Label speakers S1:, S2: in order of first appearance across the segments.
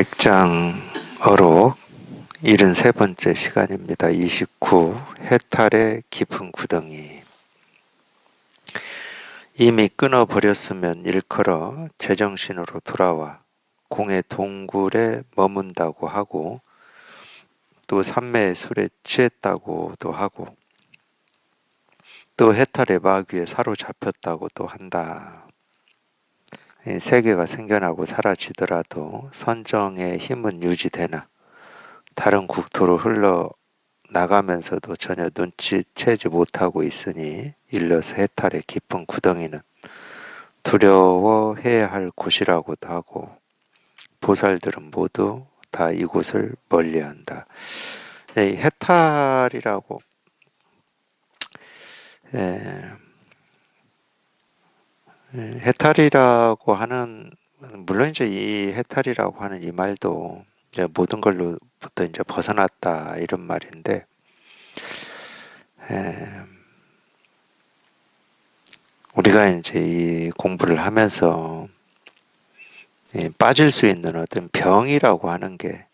S1: 백장어록 73번째 시간입니다. 29. 해탈의 깊은 구덩이. 이미 끊어버렸으면 일컬어 제정신으로 돌아와 공의 동굴에 머문다고 하고, 또 산매의 술에 취했다고도 하고, 또 해탈의 마귀에 사로잡혔다고도 한다. 세계가 생겨나고 사라지더라도 선정의 힘은 유지되나 다른 국토로 흘러나가면서도 전혀 눈치채지 못하고 있으니 일러서 해탈의 깊은 구덩이는 두려워해야 할 곳이라고도 하고, 보살들은 모두 다 이곳을 멀리한다. 해탈이라고 해탈이라고 하는, 물론 이제 이 해탈이라고 하는 이 말도 이제 모든 걸로부터 이제 벗어났다 이런 말인데, 우리가 이제 이 공부를 하면서 빠질 수 있는 어떤 병이라고 하는 게,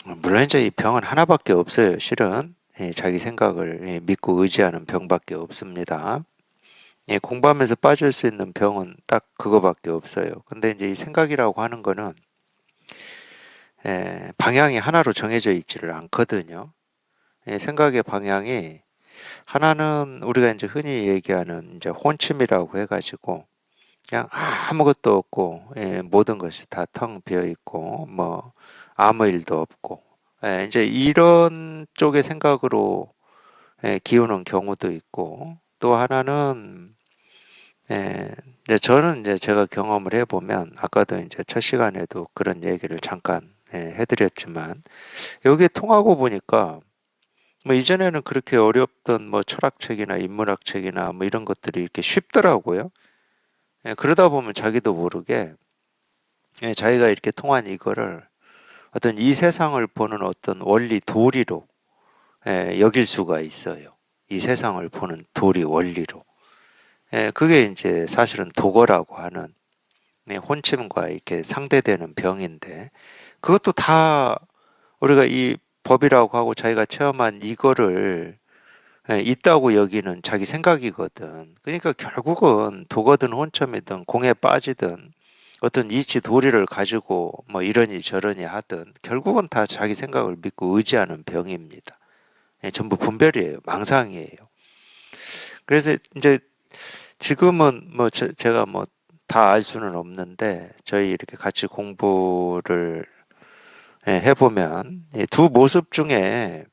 S1: 물론 이제 이 병은 하나밖에 없어요. 실은 자기 생각을 믿고 의지하는 병밖에 없습니다. 공부하면서 빠질 수 있는 병은 딱 그거밖에 없어요. 근데 이제 이 생각이라고 하는 거는 방향이 하나로 정해져 있지를 않거든요. 생각의 방향이 하나는 우리가 이제 흔히 얘기하는 이제 혼침이라고 해가지고 그냥 아무것도 없고, 모든 것이 다 텅 비어 있고 뭐 아무 일도 없고, 이제 이런 쪽의 생각으로 기우는 경우도 있고, 또 하나는 이제 저는 이제 제가 경험을 해보면, 아까도 이제 첫 시간에도 그런 얘기를 잠깐 해드렸지만, 여기에 통하고 보니까 뭐 이전에는 그렇게 어렵던 뭐 철학책이나 인문학책이나 뭐 이런 것들이 이렇게 쉽더라고요. 그러다 보면 자기도 모르게 자기가 이렇게 통한 이거를 어떤 이 세상을 보는 어떤 원리 도리로 여길 수가 있어요. 이 세상을 보는 도리 원리로. 그게 이제 사실은 도거라고 하는 혼침과 이렇게 상대되는 병인데, 그것도 다 우리가 이 법이라고 하고 자기가 체험한 이거를 있다고 여기는 자기 생각이거든. 그러니까 결국은 도거든 혼첨이든 공에 빠지든 어떤 이치 도리를 가지고 뭐 이러니 저러니 하든 결국은 다 자기 생각을 믿고 의지하는 병입니다. 전부 분별이에요. 망상이에요. 그래서 이제 지금은 뭐 제가 뭐 다 알 수는 없는데, 저희 이렇게 같이 공부를 해보면 이 두 모습 중에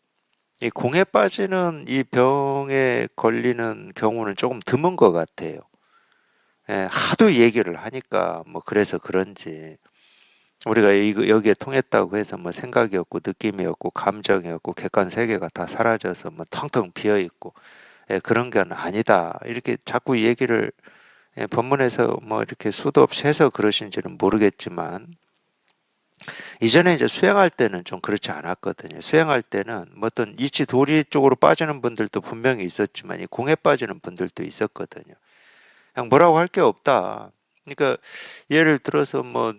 S1: 이 공에 빠지는 이 병에 걸리는 경우는 조금 드문 것 같아요. 하도 얘기를 하니까 뭐 그래서 그런지 우리가 여기에 통했다고 해서 뭐 생각이 없고 느낌이 없고 감정이 없고 객관 세계가 다 사라져서 뭐 텅텅 비어 있고 그런 건 아니다, 이렇게 자꾸 얘기를 법문에서 뭐 이렇게 수도 없이 해서 그러신지는 모르겠지만, 이전에 이제 수행할 때는 좀 그렇지 않았거든요. 수행할 때는 뭐 어떤 이치 도리 쪽으로 빠지는 분들도 분명히 있었지만 이 공에 빠지는 분들도 있었거든요. 그냥 뭐라고 할 게 없다. 그러니까 예를 들어서 뭐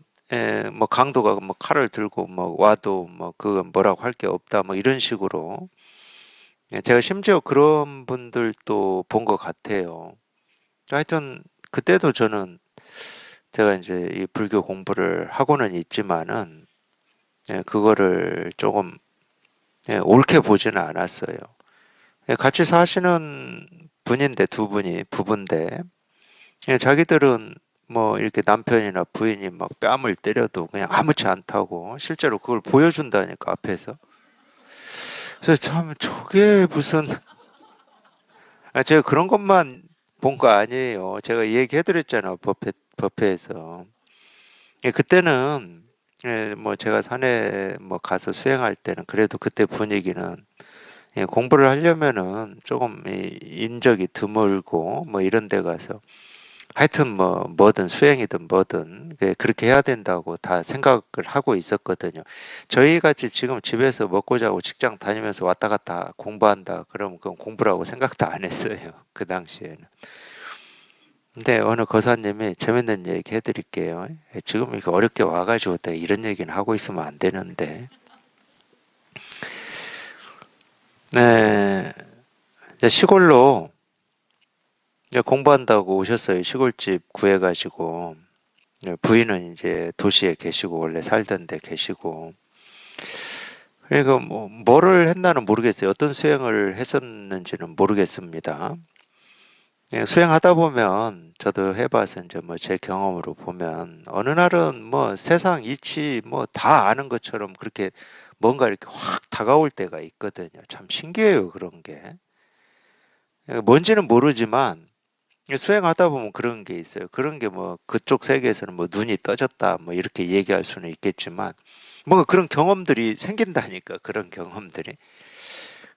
S1: 강도가 뭐 칼을 들고 뭐 와도 뭐 그건 뭐라고 할 게 없다, 뭐 이런 식으로. 제가 심지어 그런 분들도 본 것 같아요. 하여튼 그때도 저는, 제가 이제 이 불교 공부를 하고는 있지만은 그거를 조금 옳게 보지는 않았어요. 같이 사시는 분인데, 두 분이 부부인데, 자기들은 뭐 이렇게 남편이나 부인이 막 뺨을 때려도 그냥 아무렇지 않다고 실제로 그걸 보여준다니까, 앞에서. 그래서 참 저게 무슨, 제가 그런 것만 본 거 아니에요. 제가 얘기해드렸잖아, 법회에서. 그때는 뭐 제가 산에 뭐 가서 수행할 때는 그래도 그때 분위기는 공부를 하려면은 조금 인적이 드물고 뭐 이런 데 가서 하여튼 뭐 뭐든 수행이든 뭐든 그렇게 해야 된다고 다 생각을 하고 있었거든요. 저희 같이 지금 집에서 먹고 자고 직장 다니면서 왔다 갔다 공부한다 그러면 그건 공부라고 생각도 안 했어요. 그 당시에는. 근데 어느 거사님이 재밌는 얘기 해드릴게요. 지금 이렇게 어렵게 와가지고 또 이런 얘기는 하고 있으면 안 되는데. 네, 이제 시골로 이제 공부한다고 오셨어요. 시골집 구해가지고. 부인은 이제 도시에 계시고 원래 살던 데 계시고. 그러니까 뭐 뭐를 했나는 모르겠어요. 어떤 수행을 했었는지는 모르겠습니다. 수행하다 보면 저도 해봐서 이제 뭐 제 경험으로 보면 어느 날은 뭐 세상 이치 뭐 다 아는 것처럼 그렇게 뭔가 이렇게 확 다가올 때가 있거든요. 참 신기해요, 그런 게. 뭔지는 모르지만 수행하다 보면 그런 게 있어요. 그런 게 뭐 그쪽 세계에서는 뭐 눈이 떠졌다 뭐 이렇게 얘기할 수는 있겠지만 뭔가 그런 경험들이 생긴다니까, 그런 경험들이.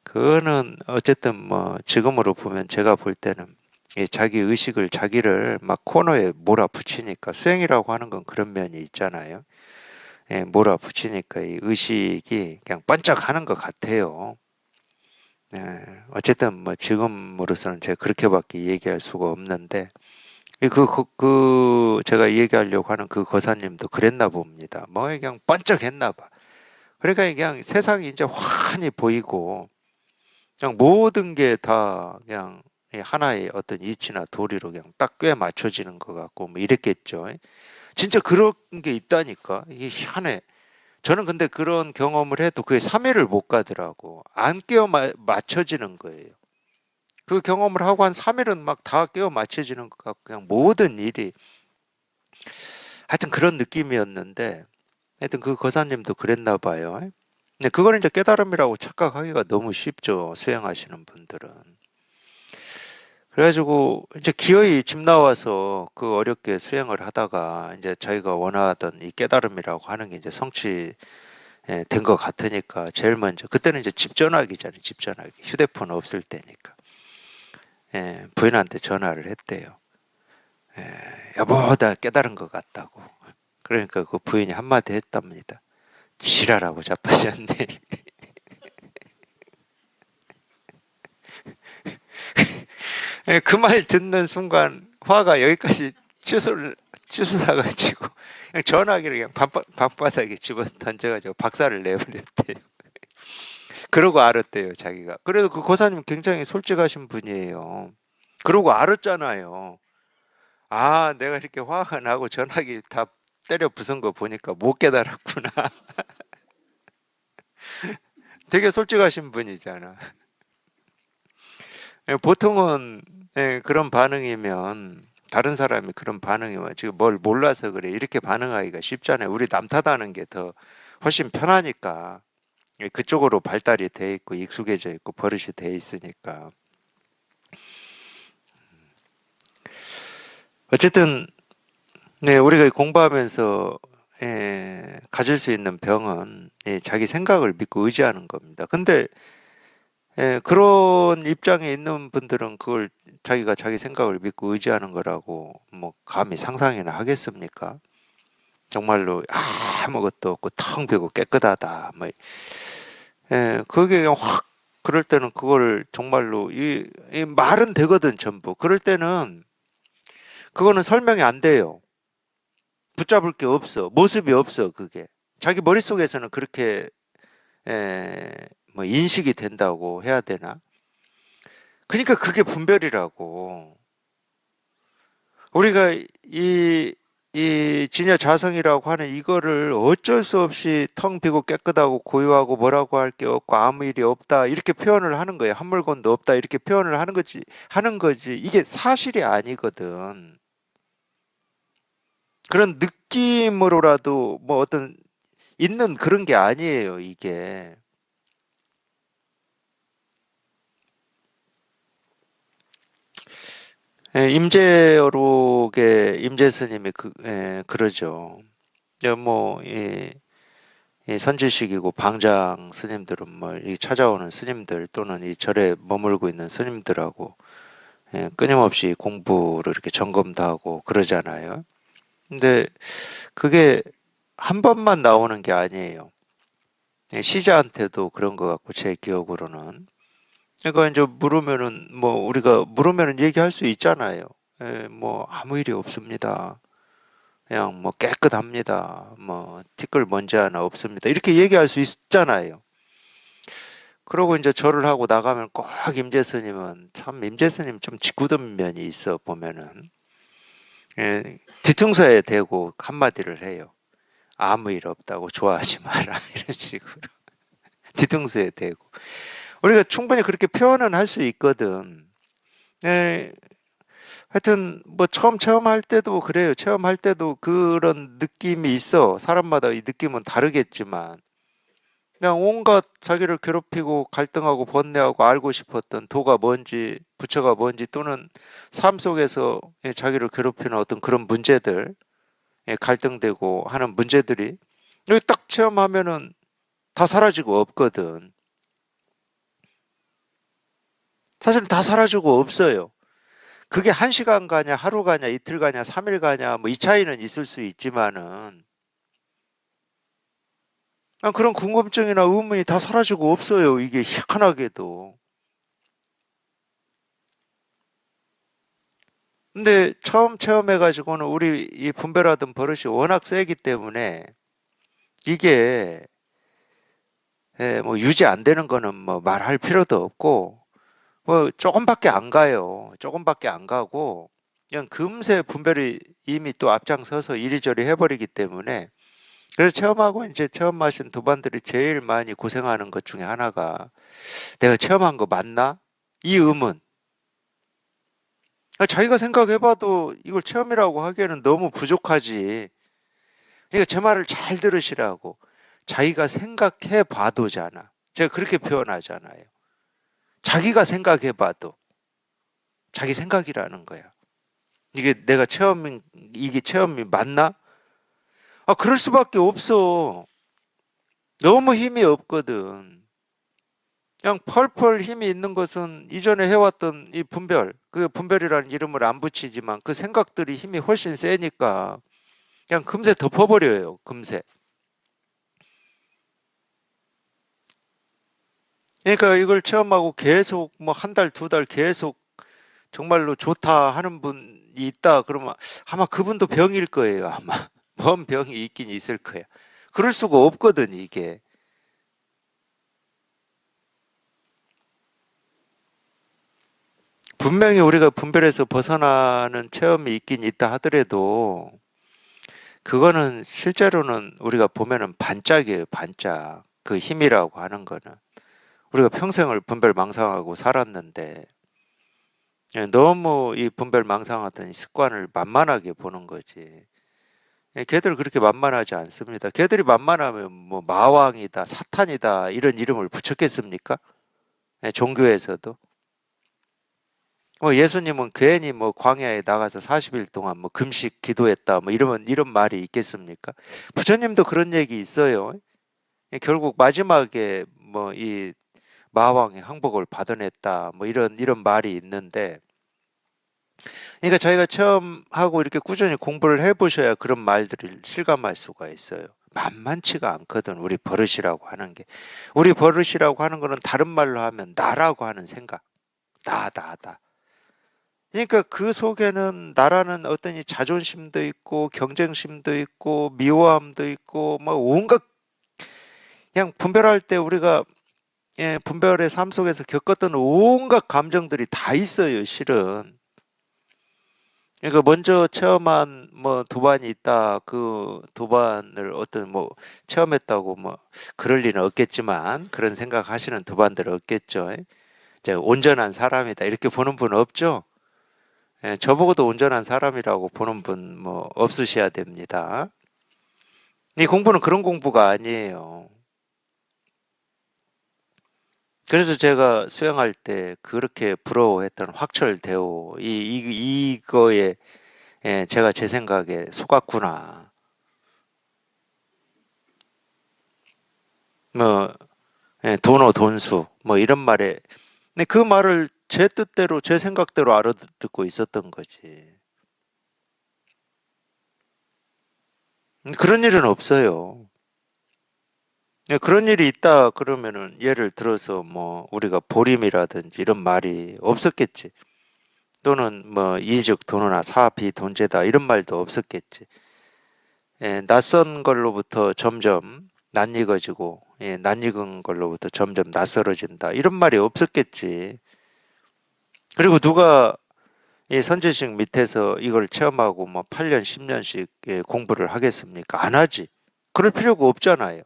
S1: 그거는 어쨌든 뭐 지금으로 보면 제가 볼 때는 이 자기 의식을 자기를 막 코너에 몰아붙이니까 수행이라고 하는 건 그런 면이 있잖아요. 예, 몰아붙이니까 이 의식이 그냥 번쩍하는 것 같아요. 예, 어쨌든 뭐 지금으로서는 제가 그렇게밖에 얘기할 수가 없는데 제가 얘기하려고 하는 그 거사님도 그랬나 봅니다. 뭐 그냥 번쩍했나 봐. 그러니까 그냥 세상이 이제 환히 보이고 그냥 모든 게 다 그냥 하나의 어떤 이치나 도리로 그냥 딱 꽤 맞춰지는 것 같고 뭐 이랬겠죠. 진짜 그런 게 있다니까. 이게 희한해. 저는 근데 그런 경험을 해도 그게 3일을 못 가더라고. 안 깨어 맞춰지는 거예요. 그 경험을 하고 한 3일은 막 다 깨어 맞춰지는 것 같고 그냥 모든 일이 하여튼 그런 느낌이었는데 하여튼 그 거사님도 그랬나 봐요. 근데 그거는 이제 깨달음이라고 착각하기가 너무 쉽죠. 수행하시는 분들은. 그래가지고 이제 기어이 집 나와서 그 어렵게 수행을 하다가 이제 자기가 원하던 이 깨달음이라고 하는 게 이제 성취 된 것 같으니까 제일 먼저 그때는 이제 집 전화기잖아요. 집 전화기. 휴대폰 없을 때니까. 부인한테 전화를 했대요. 여보, 나 깨달은 것 같다고. 그러니까 그 부인이 한마디 했답니다. 지랄하고 자빠졌네. 그 말 듣는 순간 화가 여기까지 치솟아가지고 그냥 전화기를 그냥 방바닥에 집어 던져가지고 박살을 내버렸대요. 그러고 알았대요, 자기가. 그래도 그 고사님 굉장히 솔직하신 분이에요. 그러고 알았잖아요. 아, 내가 이렇게 화가 나고 전화기 다 때려 부순 거 보니까 못 깨달았구나. 되게 솔직하신 분이잖아. 보통은 그런 반응이면 다른 사람이 그런 반응이면 지금 뭘 몰라서 그래 이렇게 반응하기가 쉽잖아요. 우리 남 탓하는 게 더 훨씬 편하니까 그쪽으로 발달이 돼 있고 익숙해져 있고 버릇이 돼 있으니까 어쨌든 네, 우리가 공부하면서 가질 수 있는 병은 자기 생각을 믿고 의지하는 겁니다. 근데 그런 입장에 있는 분들은 그걸 자기가 자기 생각을 믿고 의지하는 거라고 뭐 감히 상상이나 하겠습니까? 정말로 아무것도 없고 텅 비고 깨끗하다. 뭐, 그게 그냥 확 그럴 때는 그걸 정말로 이 말은 되거든 전부. 그럴 때는 그거는 설명이 안 돼요. 붙잡을 게 없어. 모습이 없어 그게. 자기 머릿속에서는 그렇게 에, 뭐 인식이 된다고 해야 되나? 그러니까 그게 분별이라고. 우리가 이 진여 자성이라고 하는 이거를 어쩔 수 없이 텅 비고 깨끗하고 고요하고 뭐라고 할 게 없고 아무 일이 없다 이렇게 표현을 하는 거예요. 한 물건도 없다 이렇게 표현을 하는 거지. 이게 사실이 아니거든. 그런 느낌으로라도 뭐 어떤 있는 그런 게 아니에요, 이게. 임재어록의 임재 스님이 그러죠. 뭐, 이 선지식이고 방장 스님들은 뭐, 이 찾아오는 스님들 또는 이 절에 머물고 있는 스님들하고 끊임없이 공부를 이렇게 점검도 하고 그러잖아요. 근데 그게 한 번만 나오는 게 아니에요. 시자한테도 그런 것 같고, 제 기억으로는. 그러니까 이제 물으면은, 뭐, 우리가 물으면은 얘기할 수 있잖아요. 뭐 아무 일이 없습니다. 그냥 뭐 깨끗합니다. 뭐 티끌 먼지 하나 없습니다. 이렇게 얘기할 수 있잖아요. 그러고 이제 절을 하고 나가면 꼭 임재스님은 참 임재스님 좀 짓궂은 면이 있어 보면은 뒤통수에 대고 한마디를 해요. 아무 일 없다고 좋아하지 마라 이런 식으로 뒤통수에 대고 우리가 충분히 그렇게 표현은 할 수 있거든. 예, 하여튼 뭐 처음 체험할 때도 그래요. 체험할 때도 그런 느낌이 있어. 사람마다 이 느낌은 다르겠지만 그냥 온갖 자기를 괴롭히고 갈등하고 번뇌하고 알고 싶었던 도가 뭔지 부처가 뭔지 또는 삶 속에서 자기를 괴롭히는 어떤 그런 문제들 갈등되고 하는 문제들이 여기 딱 체험하면은 다 사라지고 없거든. 사실은 다 사라지고 없어요. 그게 1시간 가냐 하루 가냐 이틀 가냐 3일 가냐 뭐 이 차이는 있을 수 있지만은 그런 궁금증이나 의문이 다 사라지고 없어요. 이게 희한하게도. 근데 처음 체험해가지고는 우리 이 분별하던 버릇이 워낙 세기 때문에 이게 뭐 유지 안 되는 거는 뭐 말할 필요도 없고 뭐 조금밖에 안 가요. 조금밖에 안 가고 그냥 금세 분별이 이미 또 앞장서서 이리저리 해버리기 때문에 그래서 체험하고 이제 체험 하신 도반들이 제일 많이 고생하는 것 중에 하나가 내가 체험한 거 맞나? 이 의문. 자기가 생각해봐도 이걸 체험이라고 하기에는 너무 부족하지. 그러니까 제 말을 잘 들으시라고. 자기가 생각해봐도잖아. 제가 그렇게 표현하잖아요. 자기가 생각해봐도 자기 생각이라는 거야. 이게 내가 이게 체험이 맞나? 그럴 수밖에 없어. 너무 힘이 없거든. 그냥 펄펄 힘이 있는 것은 이전에 해왔던 이 분별, 그 분별이라는 이름을 안 붙이지만 그 생각들이 힘이 훨씬 세니까 그냥 금세 덮어버려요, 금세. 그러니까 이걸 체험하고 계속 뭐 한 달, 두 달 계속 정말로 좋다 하는 분이 있다 그러면 아마 그분도 병일 거예요, 아마. 뭔 병이 있긴 있을 거야. 그럴 수가 없거든, 이게. 분명히 우리가 분별에서 벗어나는 체험이 있긴 있다 하더라도 그거는 실제로는 우리가 보면은 반짝이에요, 반짝. 그 힘이라고 하는 거는. 우리가 평생을 분별망상하고 살았는데 너무 이 분별망상하던 이 습관을 만만하게 보는 거지. 걔들 그렇게 만만하지 않습니다. 걔들이 만만하면 뭐 마왕이다, 사탄이다 이런 이름을 붙였겠습니까? 종교에서도. 뭐 예수님은 괜히 뭐 광야에 나가서 40일 동안 뭐 금식 기도했다 뭐 이런 말이 있겠습니까? 부처님도 그런 얘기 있어요. 결국 마지막에 뭐 이 마왕의 항복을 받아냈다 뭐 이런 말이 있는데 그러니까 저희가 체험하고 이렇게 꾸준히 공부를 해보셔야 그런 말들을 실감할 수가 있어요. 만만치가 않거든 우리 버릇이라고 하는 게. 우리 버릇이라고 하는 거는 다른 말로 하면 나라고 하는 생각. 나. 그러니까 그 속에는 나라는 어떤 이 자존심도 있고 경쟁심도 있고 미워함도 있고 뭐 온갖 그냥 분별할 때 우리가 분별의 삶 속에서 겪었던 온갖 감정들이 다 있어요, 실은. 그러니까 먼저 체험한 뭐 도반이 있다. 그 도반을 어떤 뭐 체험했다고 뭐 그럴 리는 없겠지만 그런 생각하시는 도반들 없겠죠. 이제 온전한 사람이다 이렇게 보는 분 없죠. 저보고도 온전한 사람이라고 보는 분 뭐 없으셔야 됩니다. 이 공부는 그런 공부가 아니에요. 그래서 제가 수행할 때 그렇게 부러워했던 확철대오 이거에 제가 제 생각에 속았구나. 뭐 돈오 돈수 뭐 이런 말에 근데 그 말을 제 뜻대로 제 생각대로 알아듣고 있었던 거지. 그런 일은 없어요. 그런 일이 있다 그러면은 예를 들어서 뭐 우리가 보림이라든지 이런 말이 없었겠지. 또는 뭐 이적 도노나 사비 돈제다 이런 말도 없었겠지. 낯선 걸로부터 점점 낯익어지고 낯익은 걸로부터 점점 낯설어진다 이런 말이 없었겠지. 그리고 누가 이 선지식 밑에서 이걸 체험하고 뭐 8년, 10년씩 공부를 하겠습니까? 안 하지. 그럴 필요가 없잖아요.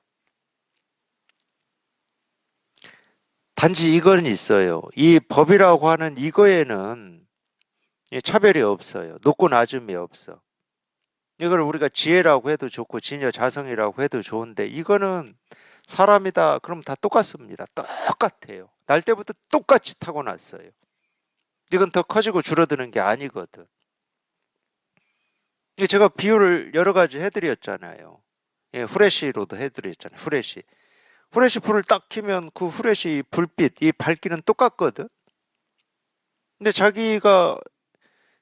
S1: 단지 이건 있어요. 이 법이라고 하는 이거에는 차별이 없어요. 높고 낮음이 없어. 이걸 우리가 지혜라고 해도 좋고 진여 자성이라고 해도 좋은데 이거는 사람이다 그럼 다 똑같습니다. 똑같아요. 날 때부터 똑같이 타고났어요. 이건 더 커지고 줄어드는 게 아니거든. 제가 비유를 여러 가지 해드렸잖아요. 후레쉬로도 해드렸잖아요. 후레쉬 불을 딱 켜면 그 후레쉬 불빛, 이 밝기는 똑같거든. 근데 자기가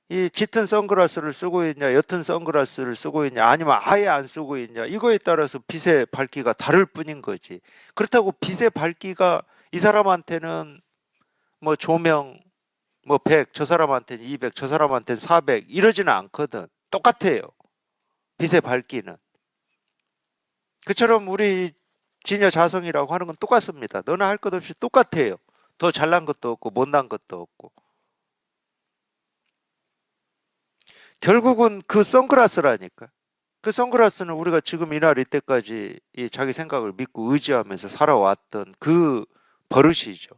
S1: 이 짙은 선글라스를 쓰고 있냐, 옅은 선글라스를 쓰고 있냐, 아니면 아예 안 쓰고 있냐, 이거에 따라서 빛의 밝기가 다를 뿐인 거지. 그렇다고 빛의 밝기가 이 사람한테는 뭐 조명 뭐 100, 저 사람한테는 200, 저 사람한테는 400 이러지는 않거든. 똑같아요. 빛의 밝기는. 그처럼 우리 진여 자성이라고 하는 건 똑같습니다. 너나 할 것 없이 똑같아요. 더 잘난 것도 없고 못난 것도 없고. 결국은 그 선글라스라니까. 그 선글라스는 우리가 지금 이날 이때까지 이 자기 생각을 믿고 의지하면서 살아왔던 그 버릇이죠.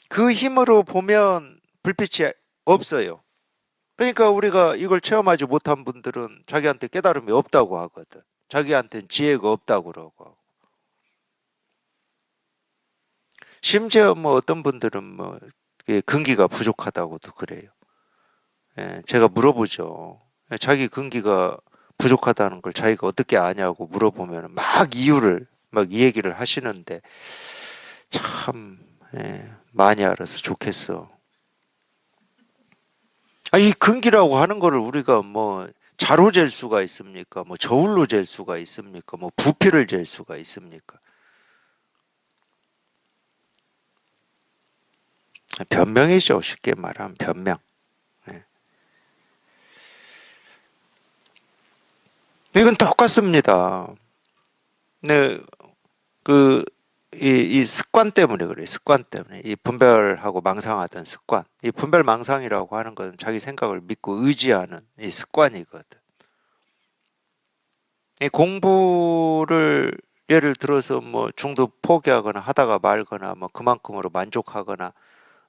S1: 그 힘으로 보면 불빛이 없어요. 그러니까 우리가 이걸 체험하지 못한 분들은 자기한테 깨달음이 없다고 하거든. 자기한테는 지혜가 없다고 그러고. 심지어 뭐 어떤 분들은 뭐 근기가 부족하다고도 그래요. 제가 물어보죠. 자기 근기가 부족하다는 걸 자기가 어떻게 아냐고 물어보면 막 이유를 막 이 얘기를 하시는데 참 많이 알아서 좋겠어. 이 근기라고 하는 거를 우리가 뭐 자로 잴 수가 있습니까? 뭐 저울로 잴 수가 있습니까? 뭐 부피를 잴 수가 있습니까? 변명이죠. 쉽게 말하면 변명. 이건 똑같습니다. 네, 그, 이 습관 때문에 그래요. 습관 때문에. 이 분별하고 망상하던 습관. 이 분별 망상이라고 하는 것은 자기 생각을 믿고 의지하는 이 습관이거든. 이 공부를 예를 들어서 뭐 중도 포기하거나 하다가 말거나 뭐 그만큼으로 만족하거나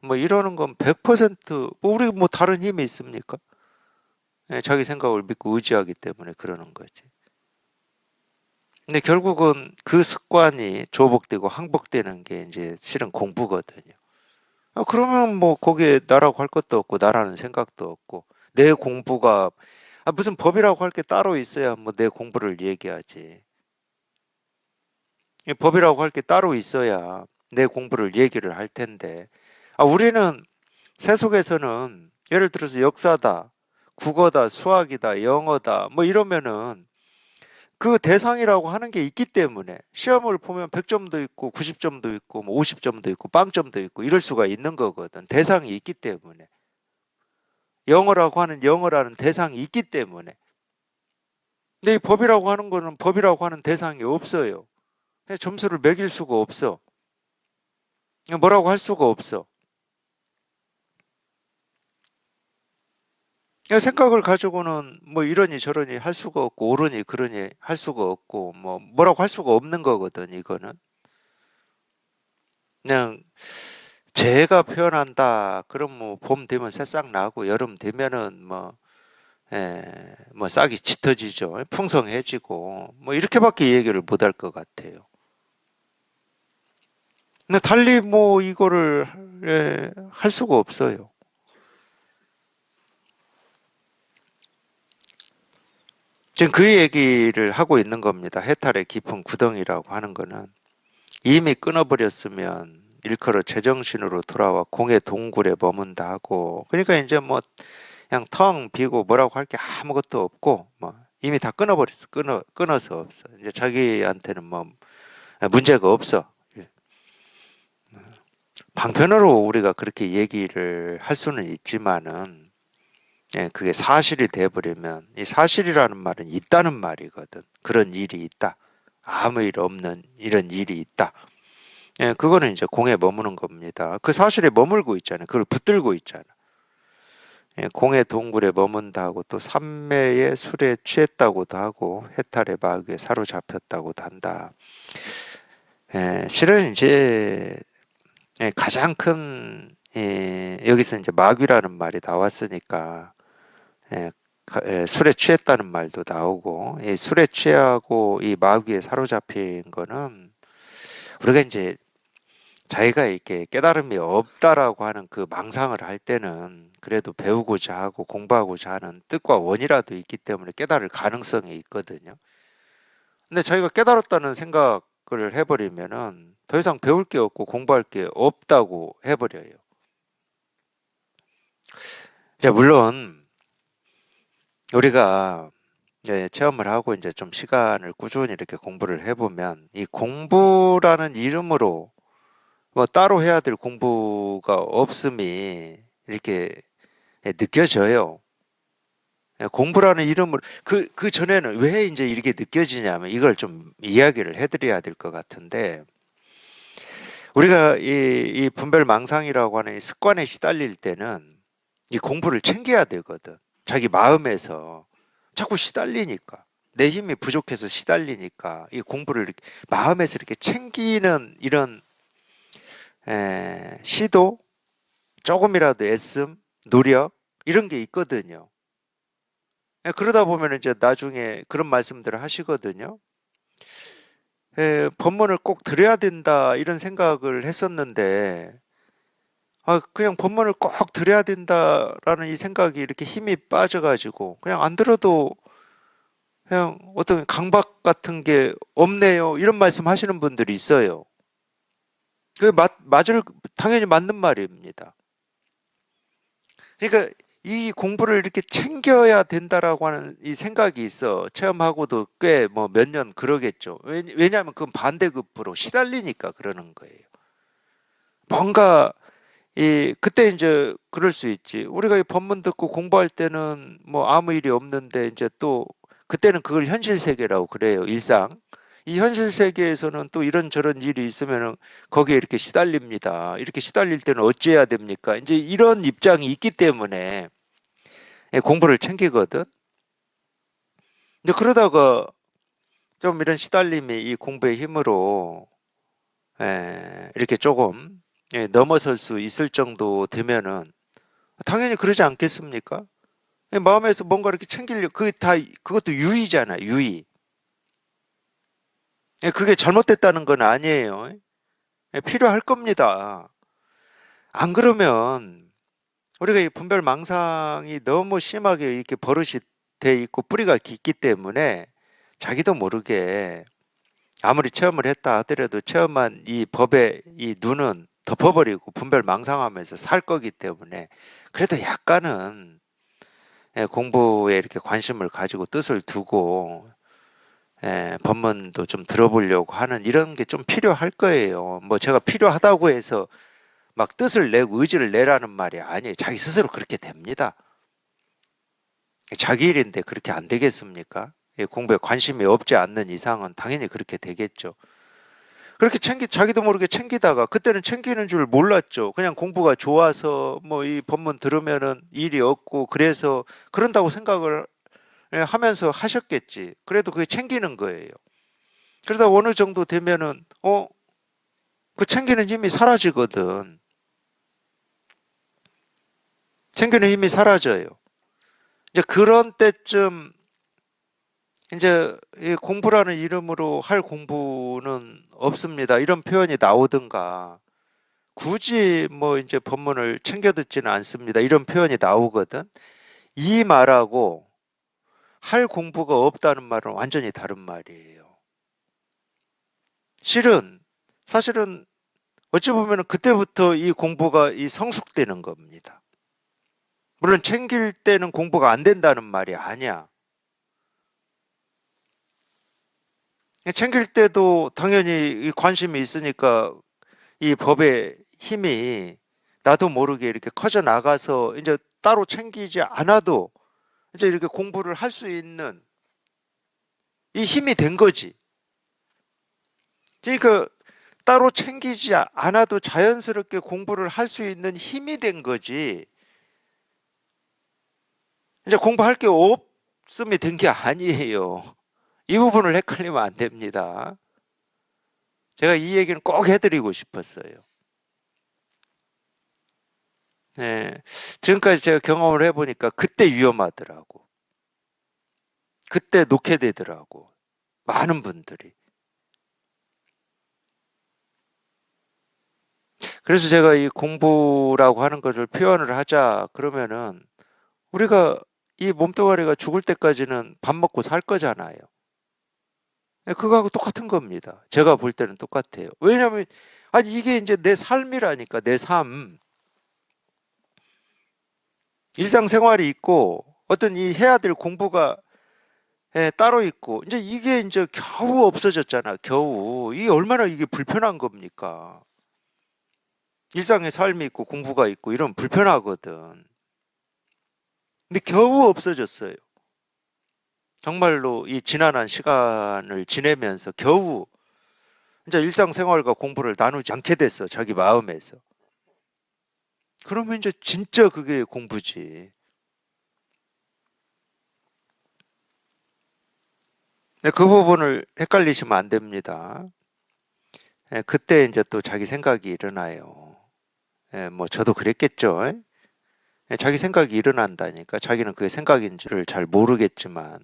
S1: 뭐 이러는 건 100%뭐 우리 뭐 다른 힘이 있습니까? 자기 생각을 믿고 의지하기 때문에 그러는 거지. 근데 결국은 그 습관이 조복되고 항복되는 게 이제 실은 공부거든요. 그러면 뭐 거기에 나라고 할 것도 없고 나라는 생각도 없고 내 공부가 무슨 법이라고 할 게 따로 있어야 뭐 내 공부를 얘기하지. 이 법이라고 할 게 따로 있어야 내 공부를 얘기를 할 텐데 우리는 세속에서는 예를 들어서 역사다, 국어다, 수학이다, 영어다 뭐 이러면은 그 대상이라고 하는 게 있기 때문에 시험을 보면 100점도 있고 90점도 있고 뭐 50점도 있고 빵점도 있고 이럴 수가 있는 거거든. 대상이 있기 때문에. 영어라고 하는 영어라는 대상이 있기 때문에. 근데 이 법이라고 하는 거는 법이라고 하는 대상이 없어요. 점수를 매길 수가 없어. 뭐라고 할 수가 없어. 생각을 가지고는 뭐 이러니 저러니 할 수가 없고 옳으니 그러니 할 수가 없고 뭐 뭐라고 할 수가 없는 거거든 이거는. 그냥 재해가 표현한다. 그럼 뭐 봄 되면 새싹 나고 여름 되면은 뭐 싹이 짙어지죠. 풍성해지고 뭐 이렇게밖에 얘기를 못 할 것 같아요. 근데 달리 뭐 이거를 할 수가 없어요. 지금 그 얘기를 하고 있는 겁니다. 해탈의 깊은 구덩이라고 하는 거는 이미 끊어버렸으면 일컬어 제정신으로 돌아와 공의 동굴에 머문다 하고 그러니까 이제 뭐 그냥 텅 비고 뭐라고 할 게 아무것도 없고 뭐 이미 다 끊어버렸어. 끊어서 없어. 이제 자기한테는 뭐 문제가 없어. 방편으로 우리가 그렇게 얘기를 할 수는 있지만은 그게 사실이 돼버리면 이 사실이라는 말은 있다는 말이거든. 그런 일이 있다. 아무 일 없는 이런 일이 있다. 그거는 이제 공에 머무는 겁니다. 그 사실에 머물고 있잖아요. 그걸 붙들고 있잖아. 공의 동굴에 머문다고 또 삼매의 술에 취했다고도 하고 해탈의 마귀에 사로잡혔다고도 한다. 실은 이제 가장 큰 여기서 이제 마귀라는 말이 나왔으니까 술에 취했다는 말도 나오고 술에 취하고 이 마귀에 사로잡힌 거는 우리가 이제 자기가 이렇게 깨달음이 없다라고 하는 그 망상을 할 때는 그래도 배우고자 하고 공부하고자 하는 뜻과 원이라도 있기 때문에 깨달을 가능성이 있거든요. 근데 자기가 깨달았다는 생각을 해버리면은 더 이상 배울 게 없고 공부할 게 없다고 해버려요. 이제 물론 우리가 체험을 하고 이제 좀 시간을 꾸준히 이렇게 공부를 해보면 이 공부라는 이름으로 뭐 따로 해야 될 공부가 없음이 이렇게 느껴져요. 공부라는 이름으로 그 전에는 왜 이제 이렇게 느껴지냐면 이걸 좀 이야기를 해드려야 될 것 같은데 우리가 이 분별망상이라고 하는 이 습관에 시달릴 때는 이 공부를 챙겨야 되거든. 자기 마음에서 자꾸 시달리니까 내 힘이 부족해서 시달리니까 이 공부를 이렇게 마음에서 이렇게 챙기는 이런 시도 조금이라도 애씀 노력 이런 게 있거든요. 그러다 보면 이제 나중에 그런 말씀들을 하시거든요. 법문을 꼭 들어야 된다 이런 생각을 했었는데 그냥 법문을 꼭 들어야 된다라는 이 생각이 이렇게 힘이 빠져가지고 그냥 안 들어도 그냥 어떤 강박 같은 게 없네요 이런 말씀 하시는 분들이 있어요. 그게 맞을 당연히 맞는 말입니다. 그러니까 이 공부를 이렇게 챙겨야 된다라고 하는 이 생각이 있어. 체험하고도 꽤 뭐 몇 년 그러겠죠. 왜냐하면 그건 반대급부로 시달리니까 그러는 거예요. 뭔가 그때 이제 그럴 수 있지. 우리가 이 법문 듣고 공부할 때는 뭐 아무 일이 없는데 이제 또 그때는 그걸 현실 세계라고 그래요. 일상. 이 현실 세계에서는 또 이런저런 일이 있으면은 거기에 이렇게 시달립니다. 이렇게 시달릴 때는 어찌해야 됩니까? 이제 이런 입장이 있기 때문에 공부를 챙기거든. 근데 그러다가 좀 이런 시달림이 이 공부의 힘으로 이렇게 조금 넘어설 수 있을 정도 되면은 당연히 그러지 않겠습니까? 마음에서 뭔가 이렇게 챙기려 그것도 유의잖아, 유의. 그게 잘못됐다는 건 아니에요. 필요할 겁니다. 안 그러면 우리가 이 분별 망상이 너무 심하게 이렇게 버릇이 돼 있고 뿌리가 깊기 때문에 자기도 모르게 아무리 체험을 했다 하더라도 체험한 이 법의 이 눈은 덮어버리고 분별 망상하면서 살 거기 때문에 그래도 약간은 공부에 이렇게 관심을 가지고 뜻을 두고 법문도 좀 들어보려고 하는 이런 게 좀 필요할 거예요. 뭐 제가 필요하다고 해서 막 뜻을 내고 의지를 내라는 말이 아니에요. 자기 스스로 그렇게 됩니다. 자기 일인데 그렇게 안 되겠습니까? 공부에 관심이 없지 않는 이상은 당연히 그렇게 되겠죠. 그렇게 자기도 모르게 챙기다가 그때는 챙기는 줄 몰랐죠. 그냥 공부가 좋아서 뭐 이 법문 들으면은 일이 없고 그래서 그런다고 생각을 하면서 하셨겠지. 그래도 그게 챙기는 거예요. 그러다 어느 정도 되면은 그 챙기는 힘이 사라지거든. 챙기는 힘이 사라져요. 이제 그런 때쯤 이제 이 공부라는 이름으로 할 공부는 없습니다. 이런 표현이 나오든가 굳이 뭐 이제 법문을 챙겨 듣지는 않습니다. 이런 표현이 나오거든. 이 말하고 할 공부가 없다는 말은 완전히 다른 말이에요. 사실은 어찌 보면 그때부터 이 공부가 이 성숙되는 겁니다. 물론 챙길 때는 공부가 안 된다는 말이 아니야. 챙길 때도 당연히 이 관심이 있으니까 이 법에 힘이 나도 모르게 이렇게 커져 나가서 이제 따로 챙기지 않아도 이제 이렇게 공부를 할 수 있는 이 힘이 된 거지. 그러니까 따로 챙기지 않아도 자연스럽게 공부를 할 수 있는 힘이 된 거지. 이제 공부할 게 없음이 된 게 아니에요. 이 부분을 헷갈리면 안 됩니다. 제가 이 얘기는 꼭 해드리고 싶었어요. 네, 지금까지 제가 경험을 해보니까 그때 위험하더라고. 그때 놓게 되더라고. 많은 분들이. 그래서 제가 이 공부라고 하는 것을 표현을 하자 그러면은 우리가 이 몸뚱아리가 죽을 때까지는 밥 먹고 살 거잖아요. 예, 그거하고 똑같은 겁니다. 제가 볼 때는 똑같아요. 왜냐하면 아니 이게 이제 내 삶이라니까 내 삶. 일상생활이 있고 어떤 이 해야 될 공부가 따로 있고 이제 이게 이제 겨우 없어졌잖아. 겨우 이게 얼마나 이게 불편한 겁니까? 일상의 삶이 있고 공부가 있고 이러면 불편하거든. 근데 겨우 없어졌어요. 정말로 이 지난한 시간을 지내면서 겨우 이제 일상생활과 공부를 나누지 않게 됐어. 자기 마음에서. 그러면 이제 진짜 그게 공부지. 네, 그 부분을 헷갈리시면 안 됩니다. 그때 이제 또 자기 생각이 일어나요. 뭐 저도 그랬겠죠. 자기 생각이 일어난다니까. 자기는 그게 생각인지를 잘 모르겠지만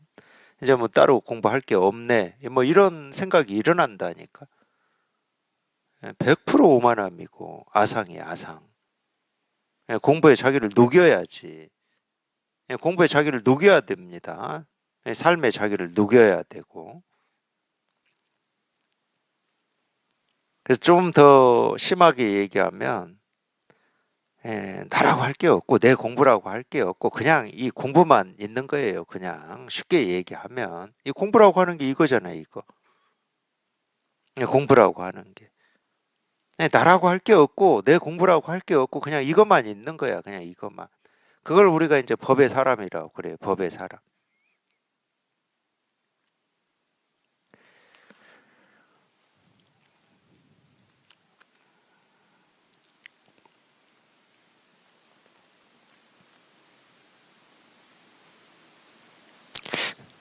S1: 이제 뭐 따로 공부할 게 없네. 뭐 이런 생각이 일어난다니까. 100% 오만함이고 아상이야, 아상. 공부에 자기를 녹여야지. 공부에 자기를 녹여야 됩니다. 삶에 자기를 녹여야 되고. 그래서 좀 더 심하게 얘기하면 나라고 할 게 없고 내 공부라고 할 게 없고 그냥 이 공부만 있는 거예요. 그냥 쉽게 얘기하면 이 공부라고 하는 게 이거잖아요. 이거 공부라고 하는 게 나라고 할 게 없고 내 공부라고 할 게 없고 그냥 이것만 있는 거야. 그냥 이것만. 그걸 우리가 이제 법의 사람이라고 그래요. 법의 사람.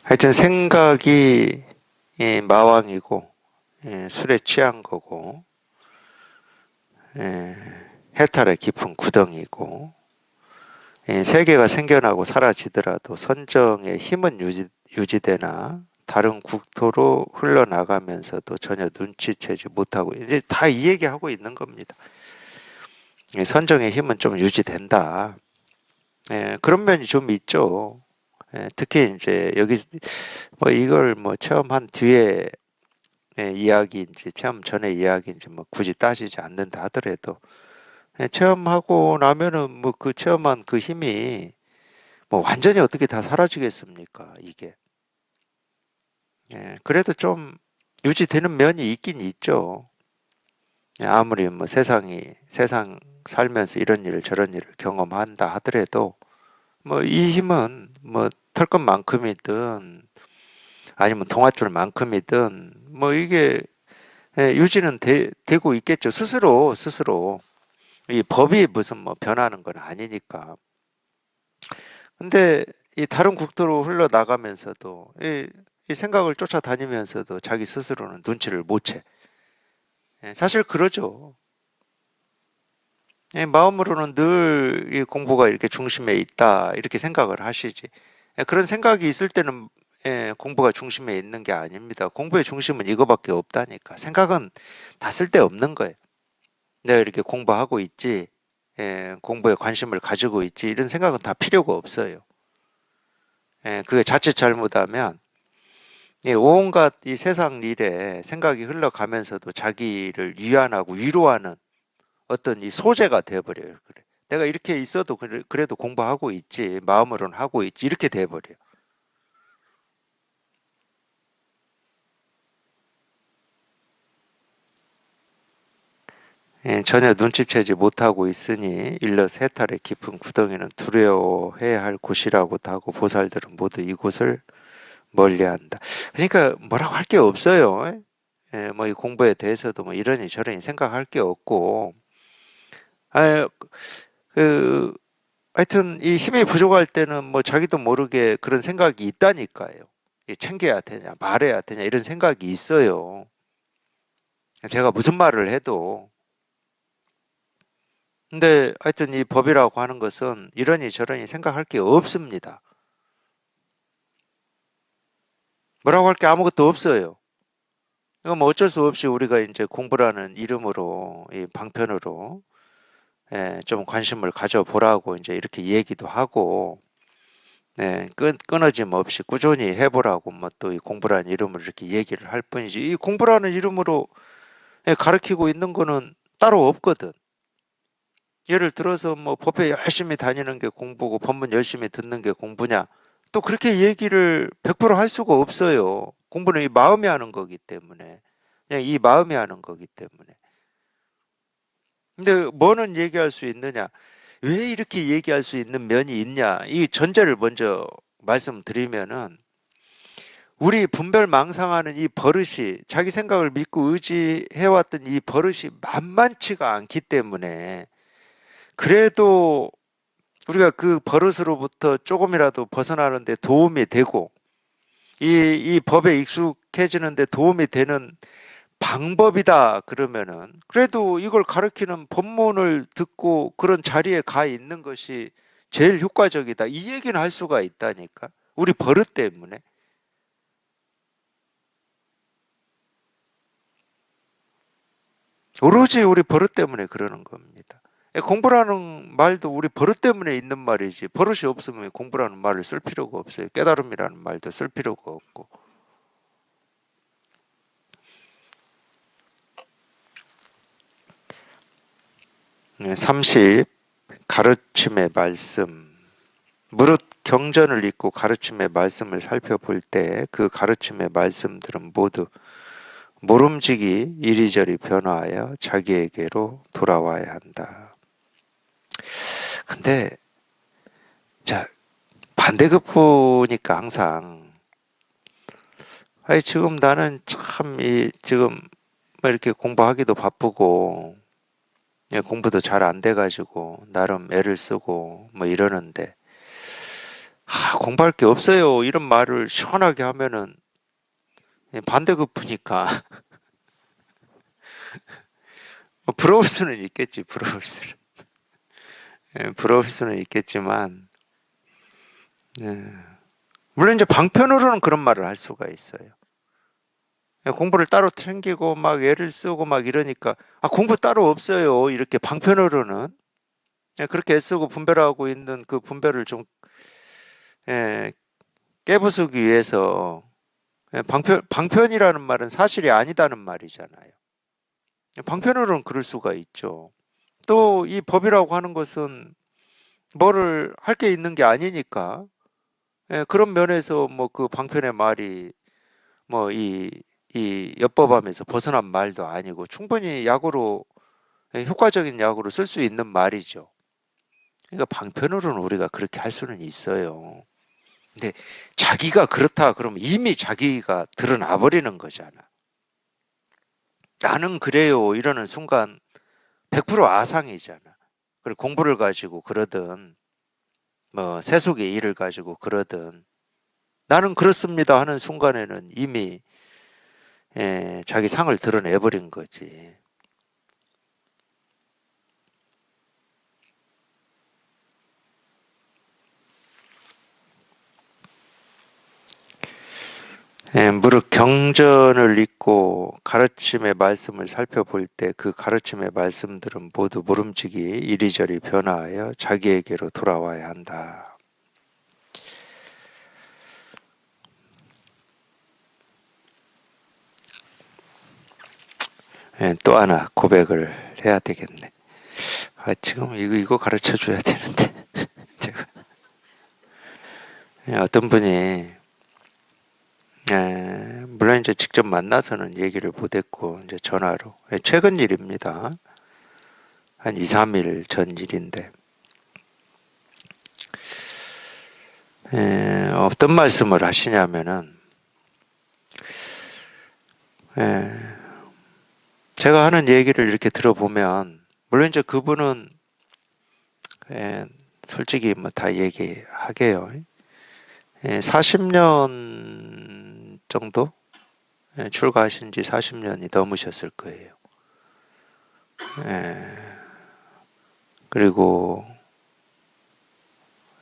S1: 하여튼 생각이 마왕이고 술에 취한 거고 예, 해탈의 깊은 구덩이고 세계가 생겨나고 사라지더라도 선정의 힘은 유지되나 다른 국토로 흘러나가면서도 전혀 눈치채지 못하고 이제 다 이 얘기하고 있는 겁니다. 선정의 힘은 좀 유지된다. 그런 면이 좀 있죠. 특히 이제 여기 뭐 이걸 뭐 체험한 뒤에 이야기인지 체험 전에 이야기인지 뭐 굳이 따지지 않는다 하더라도 체험하고 나면은 뭐 그 체험한 그 힘이 뭐 완전히 어떻게 다 사라지겠습니까? 이게. 그래도 좀 유지되는 면이 있긴 있죠. 아무리 뭐 세상 살면서 이런 일 저런 일을 경험한다 하더라도 뭐 이 힘은 뭐 털것만큼이든 아니면 동아줄만큼이든 뭐 이게 유지는 되고 있겠죠. 스스로. 이 법이 무슨 뭐 변하는 건 아니니까. 근데 이 다른 국도로 흘러나가면서도 이 생각을 쫓아다니면서도 자기 스스로는 눈치를 못 채. 사실 그러죠. 마음으로는 늘 이 공부가 이렇게 중심에 있다 이렇게 생각을 하시지. 그런 생각이 있을 때는 공부가 중심에 있는 게 아닙니다. 공부의 중심은 이거밖에 없다니까. 생각은 다 쓸데없는 거예요. 내가 이렇게 공부하고 있지, 공부에 관심을 가지고 있지 이런 생각은 다 필요가 없어요. 그게 자칫 잘못하면 온갖 이 세상 일에 생각이 흘러가면서도 자기를 위안하고 위로하는 어떤 이 소재가 되어버려요. 그래. 내가 이렇게 있어도 그래도 공부하고 있지, 마음으로는 하고 있지, 이렇게 돼버려요. 전혀 눈치채지 못하고 있으니 일러 해탈의 깊은 구덩이는 두려워해야 할 곳이라고도 하고 보살들은 모두 이곳을 멀리한다. 그러니까 뭐라고 할 게 없어요. 뭐 이 공부에 대해서도 뭐 이러니 저러니 생각할 게 없고, 아, 그 하여튼 이 힘이 부족할 때는 뭐 자기도 모르게 그런 생각이 있다니까요. 챙겨야 되냐, 말해야 되냐 이런 생각이 있어요. 제가 무슨 말을 해도. 근데 하여튼 이 법이라고 하는 것은 이러니 저러니 생각할 게 없습니다. 뭐라고 할 게 아무것도 없어요. 이건 뭐 어쩔 수 없이 우리가 이제 공부라는 이름으로, 이 방편으로, 좀 관심을 가져보라고 이제 이렇게 얘기도 하고, 끊어짐 없이 꾸준히 해보라고 뭐 또 이 공부라는 이름으로 이렇게 얘기를 할 뿐이지, 이 공부라는 이름으로 가르치고 있는 거는 따로 없거든. 예를 들어서 뭐 법회 열심히 다니는 게 공부고 법문 열심히 듣는 게 공부냐? 또 그렇게 얘기를 100%할 수가 없어요. 공부는 이 마음이 하는 거기 때문에. 그냥 이 마음이 하는 거기 때문에. 근데 뭐는 얘기할 수 있느냐? 왜 이렇게 얘기할 수 있는 면이 있냐? 이 전제를 먼저 말씀드리면은, 우리 분별망상하는 이 버릇이, 자기 생각을 믿고 의지해왔던 이 버릇이 만만치가 않기 때문에, 그래도 우리가 그 버릇으로부터 조금이라도 벗어나는데 도움이 되고, 이 법에 익숙해지는데 도움이 되는 방법이다 그러면은, 그래도 이걸 가르치는 법문을 듣고 그런 자리에 가 있는 것이 제일 효과적이다, 이 얘기는 할 수가 있다니까. 우리 버릇 때문에. 오로지 우리 버릇 때문에 그러는 겁니다. 공부라는 말도 우리 버릇 때문에 있는 말이지, 버릇이 없으면 공부라는 말을 쓸 필요가 없어요. 깨달음이라는 말도 쓸 필요가 없고. 30. 가르침의 말씀. 무릇 경전을 읽고 가르침의 말씀을 살펴볼 때 그 가르침의 말씀들은 모두 모름지기 이리저리 변화하여 자기에게로 돌아와야 한다. 근데 자, 반대급 보니까 항상, 아니 지금 나는 참 이 지금 뭐 이렇게 공부하기도 바쁘고, 공부도 잘 안 돼가지고 나름 애를 쓰고 뭐 이러는데, 공부할 게 없어요 이런 말을 시원하게 하면은, 반대급 보니까 부러울 수는 있겠지. 부러울 수는 있겠지만, 물론 이제 방편으로는 그런 말을 할 수가 있어요. 공부를 따로 챙기고 막 애를 쓰고 막 이러니까, 공부 따로 없어요 이렇게 방편으로는. 그렇게 애쓰고 분별하고 있는 그 분별을 좀 예, 깨부수기 위해서, 방편이라는 말은 사실이 아니다는 말이잖아요. 방편으로는 그럴 수가 있죠. 또 이 법이라고 하는 것은 뭐를 할 게 있는 게 아니니까, 그런 면에서 뭐 그 방편의 말이 뭐 이 엿법함에서 벗어난 말도 아니고 충분히 약으로, 효과적인 약으로 쓸 수 있는 말이죠. 그러니까 방편으로는 우리가 그렇게 할 수는 있어요. 근데 자기가 그렇다 그러면 이미 자기가 드러나 버리는 거잖아. 나는 그래요 이러는 순간 100% 아상이잖아. 그리고 공부를 가지고 그러든 뭐 세속의 일을 가지고 그러든, 나는 그렇습니다 하는 순간에는 이미 자기 상을 드러내 버린 거지. 무릇 경전을 읽고 가르침의 말씀을 살펴볼 때 그 가르침의 말씀들은 모두 모름지기 이리저리 변화하여 자기에게로 돌아와야 한다. 또 하나 고백을 해야 되겠네. 지금 이거 가르쳐 줘야 되는데. 제가 어떤 분이, 물론 이제 직접 만나서는 얘기를 못했고 이제 전화로, 최근 일입니다. 한 2, 3일 전 일인데, 어떤 말씀을 하시냐면은, 제가 하는 얘기를 이렇게 들어보면, 물론 이제 그분은, 솔직히 뭐 다 얘기하게요. 40년 정도? 출가하신 지 40년이 넘으셨을 거예요. 그리고,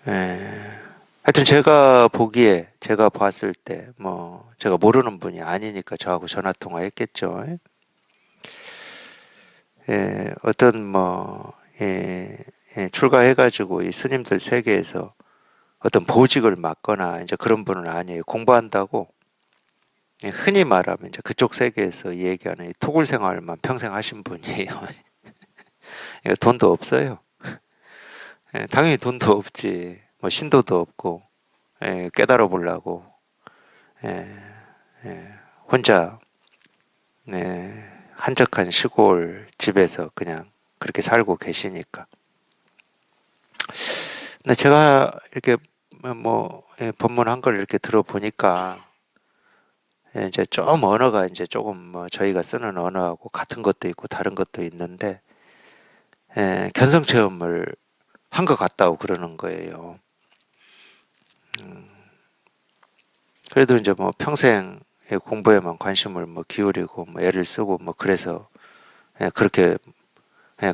S1: 하여튼 제가 보기에, 제가 봤을 때, 뭐, 제가 모르는 분이 아니니까 저하고 전화 통화했겠죠. 어떤 뭐, 출가해가지고 이 스님들 세계에서 어떤 보직을 맡거나 이제 그런 분은 아니에요. 공부한다고 흔히 말하면 이제 그쪽 세계에서 얘기하는 이 토굴 생활만 평생 하신 분이에요. 돈도 없어요. 당연히 돈도 없지. 뭐 신도도 없고 깨달아 보려고 혼자 한적한 시골 집에서 그냥 그렇게 살고 계시니까. 근데 제가 이렇게 뭐 법문한 걸 이렇게 들어보니까 이제 좀 언어가 이제 조금 뭐 저희가 쓰는 언어하고 같은 것도 있고 다른 것도 있는데 견성 체험을 한 것 같다고 그러는 거예요. 그래도 이제 뭐 평생 공부에만 관심을 뭐 기울이고 뭐 애를 쓰고 뭐 그래서 그렇게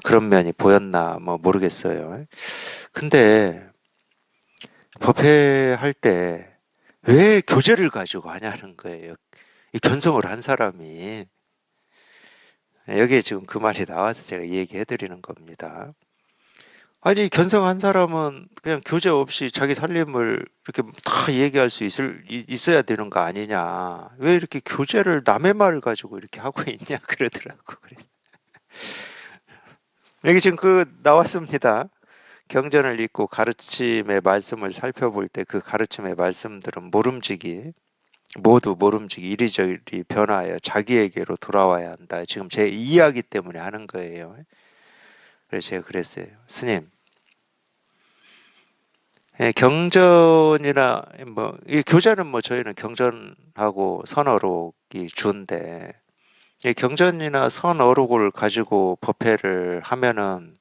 S1: 그런 면이 보였나 뭐 모르겠어요. 근데 법회할 때 왜 교재를 가지고 하냐는 거예요. 이 견성을 한 사람이. 여기에 지금 그 말이 나와서 제가 얘기해 드리는 겁니다. 아니, 견성한 사람은 그냥 교재 없이 자기 살림을 이렇게 다 얘기할 수 있어야 되는 거 아니냐. 왜 이렇게 교재를 남의 말을 가지고 이렇게 하고 있냐 그러더라고. 그래서 여기 지금 그 나왔습니다. 경전을 읽고 가르침의 말씀을 살펴볼 때 그 가르침의 말씀들은 모름지기, 모두 모름지기 이리저리 변화하여 자기에게로 돌아와야 한다. 지금 제 이야기 때문에 하는 거예요. 그래서 제가 그랬어요. 스님, 경전이나 뭐 이 교재는 뭐 저희는 경전하고 선어록이 주인데 이 경전이나 선어록을 가지고 법회를 하면은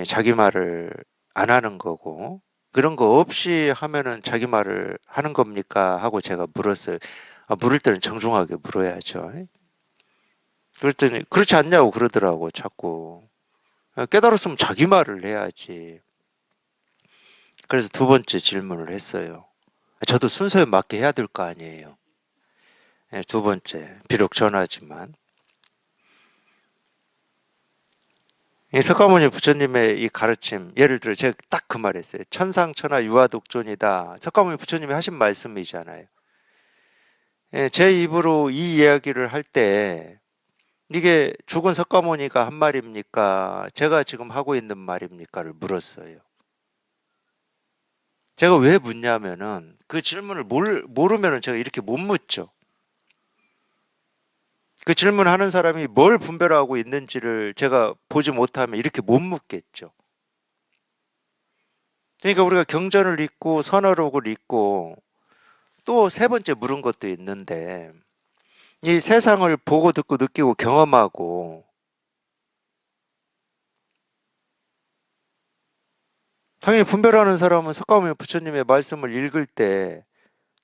S1: 자기 말을 안 하는 거고 그런 거 없이 하면은 자기 말을 하는 겁니까? 하고 제가 물었어요. 물을 때는 정중하게 물어야죠. 그랬더니 그렇지 않냐고 그러더라고 자꾸. 깨달았으면 자기 말을 해야지. 그래서 두 번째 질문을 했어요. 저도 순서에 맞게 해야 될 거 아니에요. 두 번째, 비록 전하지만 이 석가모니 부처님의 이 가르침, 예를 들어 제가 딱 그 말했어요. 천상천하 유아독존이다. 석가모니 부처님이 하신 말씀이잖아요. 제 입으로 이 이야기를 할 때 이게 죽은 석가모니가 한 말입니까? 제가 지금 하고 있는 말입니까를 물었어요. 제가 왜 묻냐면은 그 질문을 모르면은 제가 이렇게 못 묻죠. 그 질문하는 사람이 뭘 분별하고 있는지를 제가 보지 못하면 이렇게 못 묻겠죠. 그러니까 우리가 경전을 읽고 선어록을 읽고 또 세 번째 물은 것도 있는데 이 세상을 보고 듣고 느끼고 경험하고 당연히 분별하는 사람은 석가모니 부처님의 말씀을 읽을 때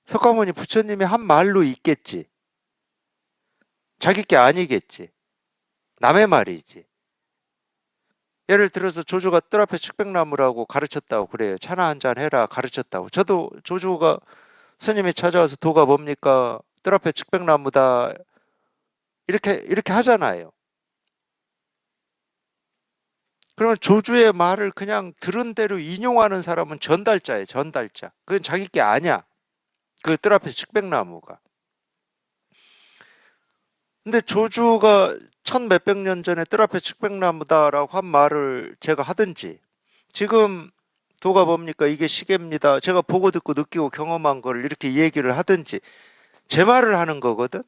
S1: 석가모니 부처님이 한 말로 있겠지. 자기 게 아니겠지. 남의 말이지. 예를 들어서 조조가 뜰 앞에 측백나무라고 가르쳤다고 그래요. 차나 한잔 해라 가르쳤다고. 저도 조조가 스님이 찾아와서 도가 뭡니까? 뜰 앞에 측백나무다. 이렇게 하잖아요. 그러면 조주의 말을 그냥 들은 대로 인용하는 사람은 전달자예요, 전달자. 그건 자기 게 아니야. 그 뜰 앞에 측백나무가. 근데 조주가 천 몇백 년 전에 뜰 앞에 측백나무다라고 한 말을 제가 하든지, 지금 도가 뭡니까? 이게 시계입니다. 제가 보고 듣고 느끼고 경험한 걸 이렇게 얘기를 하든지, 제 말을 하는 거거든?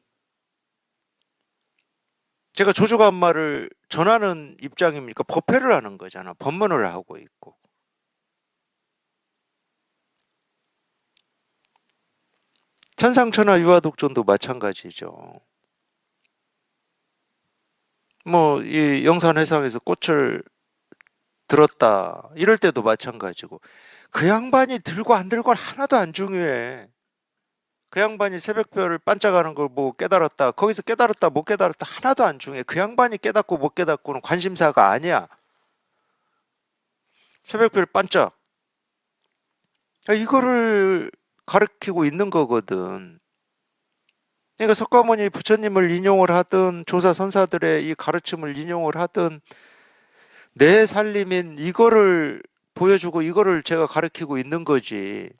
S1: 제가 조주간말을 전하는 입장입니까? 법회를 하는 거잖아. 법문을 하고 있고. 천상천하 유아독존도 마찬가지죠. 뭐, 이 영산회상에서 꽃을 들었다. 이럴 때도 마찬가지고. 그 양반이 들고 안 들고는 하나도 안 중요해. 그 양반이 새벽별을 반짝하는 걸 뭐 깨달았다. 거기서 깨달았다, 못 깨달았다. 하나도 안 중요해. 그 양반이 깨닫고 못 깨닫고는 관심사가 아니야. 새벽별 반짝. 이거를 가르치고 있는 거거든. 그러니까 석가모니 부처님을 인용을 하든 조사 선사들의 이 가르침을 인용을 하든 내 살림인 이거를 보여주고 이거를 제가 가르치고 있는 거지.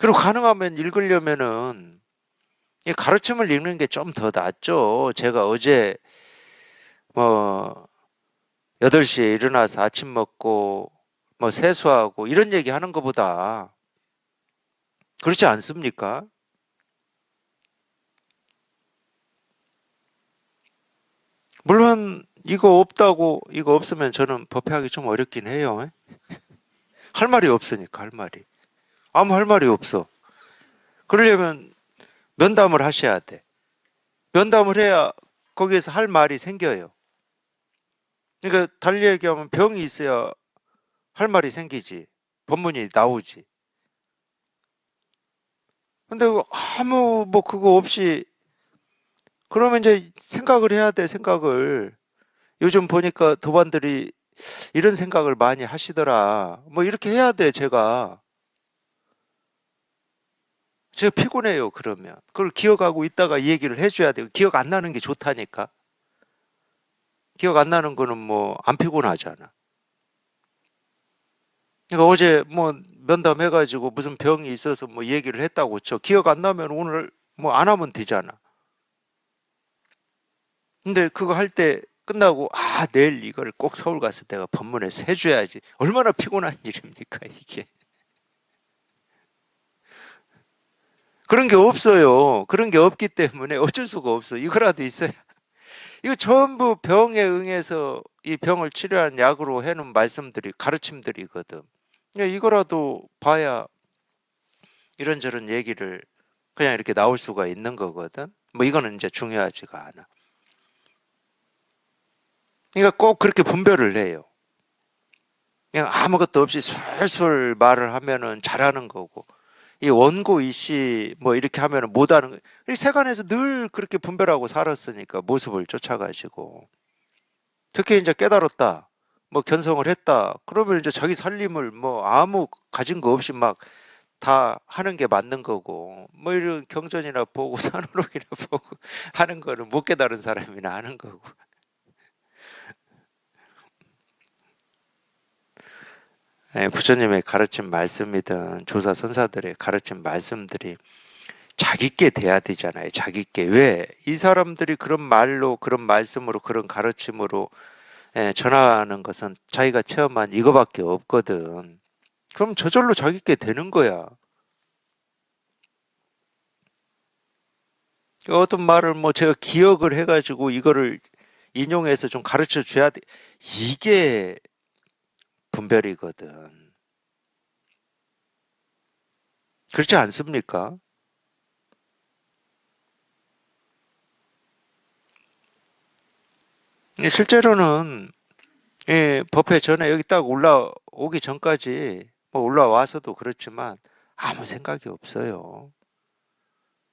S1: 그리고 가능하면 읽으려면은 이 가르침을 읽는 게 좀 더 낫죠. 제가 어제 뭐 8시에 일어나서 아침 먹고 뭐 세수하고 이런 얘기 하는 것보다 그렇지 않습니까? 물론 이거 없다고 이거 없으면 저는 법회하기 좀 어렵긴 해요. 할 말이 없으니까 할 말이. 아무 할 말이 없어. 그러려면 면담을 하셔야 돼. 면담을 해야 거기에서 할 말이 생겨요. 그러니까 달리 얘기하면 병이 있어야 할 말이 생기지. 법문이 나오지. 근데 아무 뭐 그거 없이 그러면 이제 생각을 해야 돼, 생각을. 요즘 보니까 도반들이 이런 생각을 많이 하시더라. 뭐 이렇게 해야 돼, 제가. 제가 피곤해요, 그러면. 그걸 기억하고 있다가 이 얘기를 해줘야 돼요. 기억 안 나는 게 좋다니까. 기억 안 나는 거는 뭐 안 피곤하잖아. 그러니까 어제 뭐 면담해가지고 무슨 병이 있어서 뭐 얘기를 했다고 쳐. 기억 안 나면 오늘 뭐 안 하면 되잖아. 근데 그거 할 때 끝나고 내일 이걸 꼭 서울 가서 내가 법문에서 해줘야지. 얼마나 피곤한 일입니까, 이게. 그런 게 없어요. 그런 게 없기 때문에 어쩔 수가 없어. 이거라도 있어야. 이거 전부 병에 응해서 이 병을 치료한 약으로 해놓은 말씀들이, 가르침들이거든. 그러니까 이거라도 봐야 이런저런 얘기를 그냥 이렇게 나올 수가 있는 거거든. 뭐 이거는 이제 중요하지가 않아. 그러니까 꼭 그렇게 분별을 해요. 그냥 아무것도 없이 술술 말을 하면은 잘하는 거고, 이 원고 이씨 뭐 이렇게 하면은 못하는 거. 이 세간에서 늘 그렇게 분별하고 살았으니까 모습을 쫓아가지고. 특히 이제 깨달았다, 뭐 견성을 했다. 그러면 이제 자기 살림을 뭐 아무 가진 거 없이 막 다 하는 게 맞는 거고, 뭐 이런 경전이나 보고 산호록이나 보고 하는 거는 못 깨달은 사람이나 하는 거고. 부처님의 가르친 말씀이든 조사 선사들의 가르친 말씀들이 자기께 돼야 되잖아요. 자기께. 왜? 이 사람들이 그런 말로, 그런 말씀으로, 그런 가르침으로 전하는 것은 자기가 체험한 이거밖에 없거든. 그럼 저절로 자기께 되는 거야. 어떤 말을 뭐 제가 기억을 해가지고 이거를 인용해서 좀 가르쳐 줘야 돼. 이게 분별이거든. 그렇지 않습니까? 실제로는 법회 전에 여기 딱 올라오기 전까지 뭐 올라와서도 그렇지만 아무 생각이 없어요.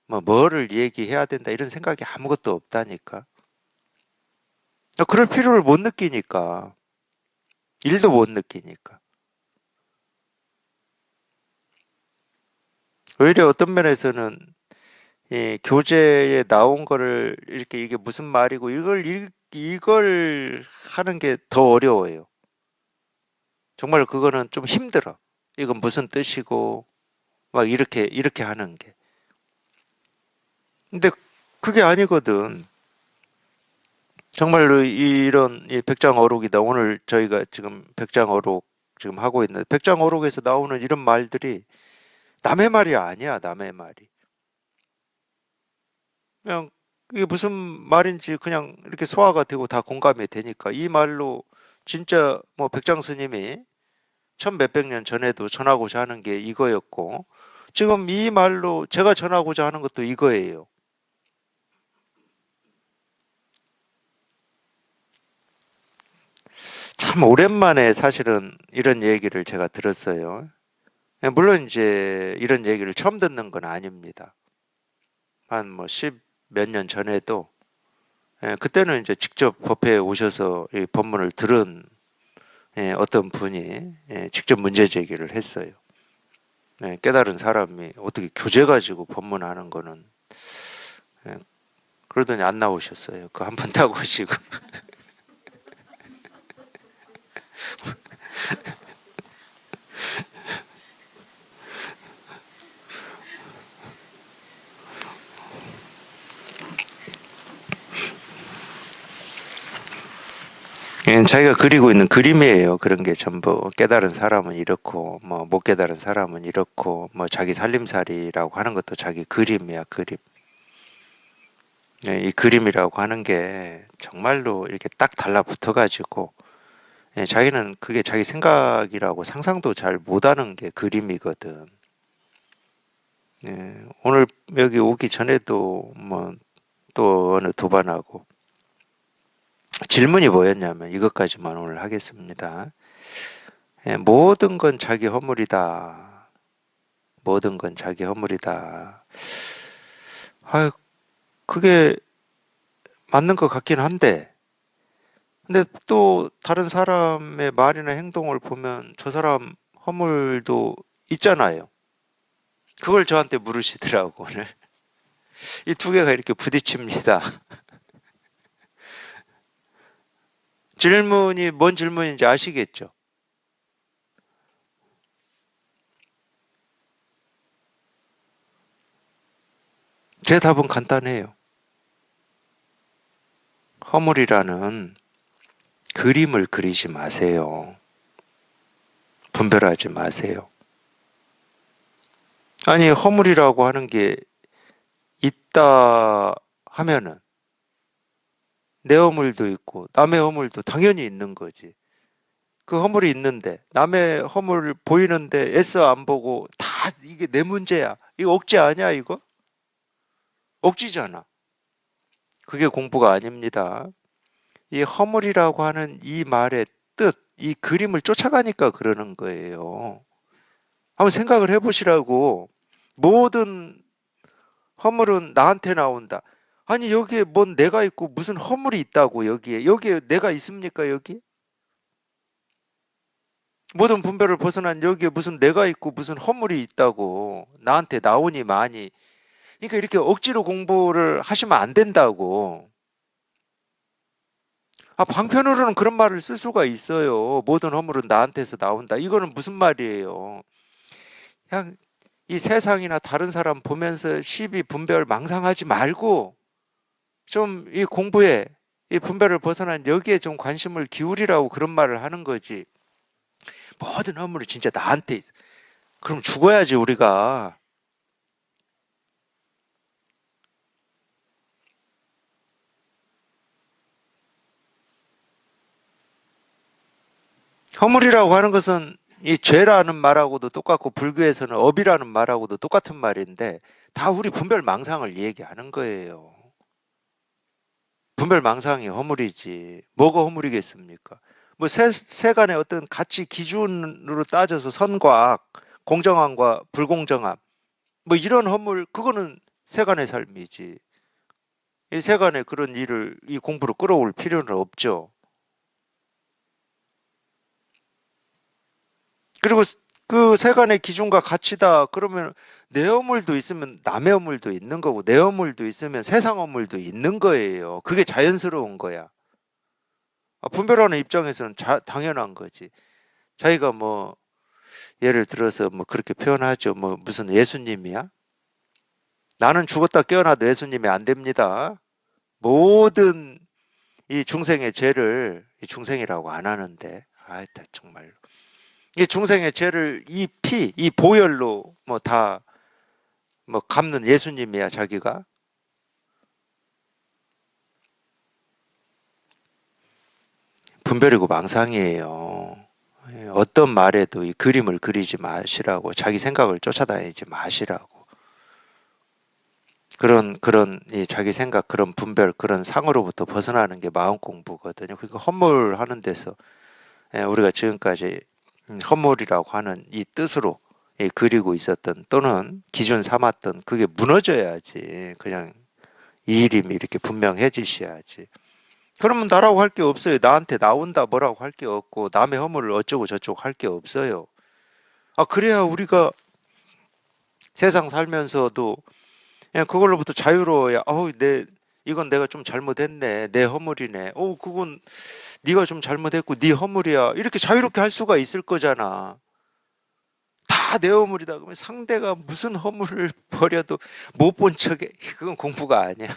S1: 뭐 뭐를 얘기해야 된다 이런 생각이 아무것도 없다니까. 그럴 필요를 못 느끼니까. 일도 못 느끼니까. 오히려 어떤 면에서는 교재에 나온 거를 이렇게 이게 무슨 말이고 이걸 하는 게 더 어려워요. 정말 그거는 좀 힘들어. 이건 무슨 뜻이고 막 이렇게 하는 게. 근데 그게 아니거든. 정말로 이런 이 백장어록이다. 오늘 저희가 지금 백장어록 지금 하고 있는데 백장어록에서 나오는 이런 말들이 남의 말이 아니야. 남의 말이. 그냥 이게 무슨 말인지 그냥 이렇게 소화가 되고 다 공감이 되니까 이 말로 진짜 뭐 백장 스님이 천 몇백 년 전에도 전하고자 하는 게 이거였고 지금 이 말로 제가 전하고자 하는 것도 이거예요. 참 오랜만에 사실은 이런 얘기를 제가 들었어요. 물론 이제 이런 얘기를 처음 듣는 건 아닙니다. 한 뭐 십 몇 년 전에도 그때는 이제 직접 법회에 오셔서 이 법문을 들은 어떤 분이 직접 문제 제기를 했어요. 깨달은 사람이 어떻게 교재 가지고 법문하는 거는 예, 그러더니 안 나오셨어요. 그 한 번 타고 오시고. 자기가 그리고 있는 그림이에요. 그런 게 전부 깨달은 사람은 이렇고 뭐 못 깨달은 사람은 이렇고 뭐 자기 살림살이라고 하는 것도 자기 그림이야, 그림. 이 그림이라고 하는 게 정말로 이렇게 딱 달라붙어 가지고 자기는 그게 자기 생각이라고 상상도 잘 못하는 게 그림이거든. 오늘 여기 오기 전에도 뭐 또 어느 도반하고 질문이 뭐였냐면 이것까지만 오늘 하겠습니다. 모든 건 자기 허물이다. 모든 건 자기 허물이다. 아, 그게 맞는 것 같긴 한데, 근데 또 다른 사람의 말이나 행동을 보면 저 사람 허물도 있잖아요. 그걸 저한테 물으시더라고, 오늘. 이 두 개가 이렇게 부딪힙니다. 질문이 뭔 질문인지 아시겠죠? 제 답은 간단해요. 허물이라는 그림을 그리지 마세요. 분별하지 마세요. 아니, 허물이라고 하는 게 있다 하면은 내 허물도 있고 남의 허물도 당연히 있는 거지. 그 허물이 있는데 남의 허물 보이는데 애써 안 보고 다 이게 내 문제야. 이거 억지 아니야, 이거? 억지잖아. 그게 공부가 아닙니다. 이 허물이라고 하는 이 말의 뜻, 이 그림을 쫓아가니까 그러는 거예요. 한번 생각을 해보시라고. 모든 허물은 나한테 나온다. 아니, 여기에 뭔 내가 있고 무슨 허물이 있다고, 여기에. 여기에 내가 있습니까, 여기? 모든 분별을 벗어난 여기에 무슨 내가 있고 무슨 허물이 있다고. 나한테 나오니 많이. 그러니까 이렇게 억지로 공부를 하시면 안 된다고. 방편으로는 그런 말을 쓸 수가 있어요. 모든 허물은 나한테서 나온다. 이거는 무슨 말이에요? 그냥 이 세상이나 다른 사람 보면서 시비 분별 망상하지 말고 좀 이 공부에 이 분별을 벗어난 여기에 좀 관심을 기울이라고 그런 말을 하는 거지. 모든 허물이 진짜 나한테 있어. 그럼 죽어야지 우리가. 허물이라고 하는 것은 이 죄라는 말하고도 똑같고 불교에서는 업이라는 말하고도 똑같은 말인데 다 우리 분별 망상을 얘기하는 거예요. 분별 망상이 허물이지. 뭐가 허물이겠습니까? 뭐 세간의 어떤 가치 기준으로 따져서 선과 악, 공정함과 불공정함, 뭐 이런 허물, 그거는 세간의 삶이지. 이 세간에 그런 일을 이 공부로 끌어올 필요는 없죠. 그리고 그 세간의 기준과 가치다 그러면 내 허물도 있으면 남의 허물도 있는 거고 내 허물도 있으면 세상 허물도 있는 거예요. 그게 자연스러운 거야. 분별하는 입장에서는 당연한 거지. 자기가 뭐 예를 들어서 뭐 그렇게 표현하죠. 뭐 무슨 예수님이야? 나는 죽었다 깨어나도 예수님이 안 됩니다. 모든 이 중생의 죄를 이 중생이라고 안 하는데 정말로 이 중생의 죄를 이 피, 이 보혈로 뭐 다 뭐 갚는 예수님이야 자기가. 분별이고 망상이에요. 어떤 말에도 이 그림을 그리지 마시라고, 자기 생각을 쫓아다니지 마시라고. 그런 이 자기 생각, 그런 분별, 그런 상으로부터 벗어나는 게 마음 공부거든요. 그러니까 허물하는 데서 우리가 지금까지 허물이라고 하는 이 뜻으로 그리고 있었던, 또는 기준 삼았던 그게 무너져야지. 그냥 이 이름이 이렇게 분명해지셔야지. 그러면 나라고 할 게 없어요. 나한테 나온다 뭐라고 할 게 없고, 남의 허물을 어쩌고 저쩌고 할 게 없어요. 그래야 우리가 세상 살면서도 그냥 그걸로부터 자유로워야, 이건 내가 좀 잘못했네, 내 허물이네, 그건 네가 좀 잘못했고 네 허물이야, 이렇게 자유롭게 할 수가 있을 거잖아. 다 내 허물이다 그러면 상대가 무슨 허물을 버려도 못 본 척해, 그건 공부가 아니야.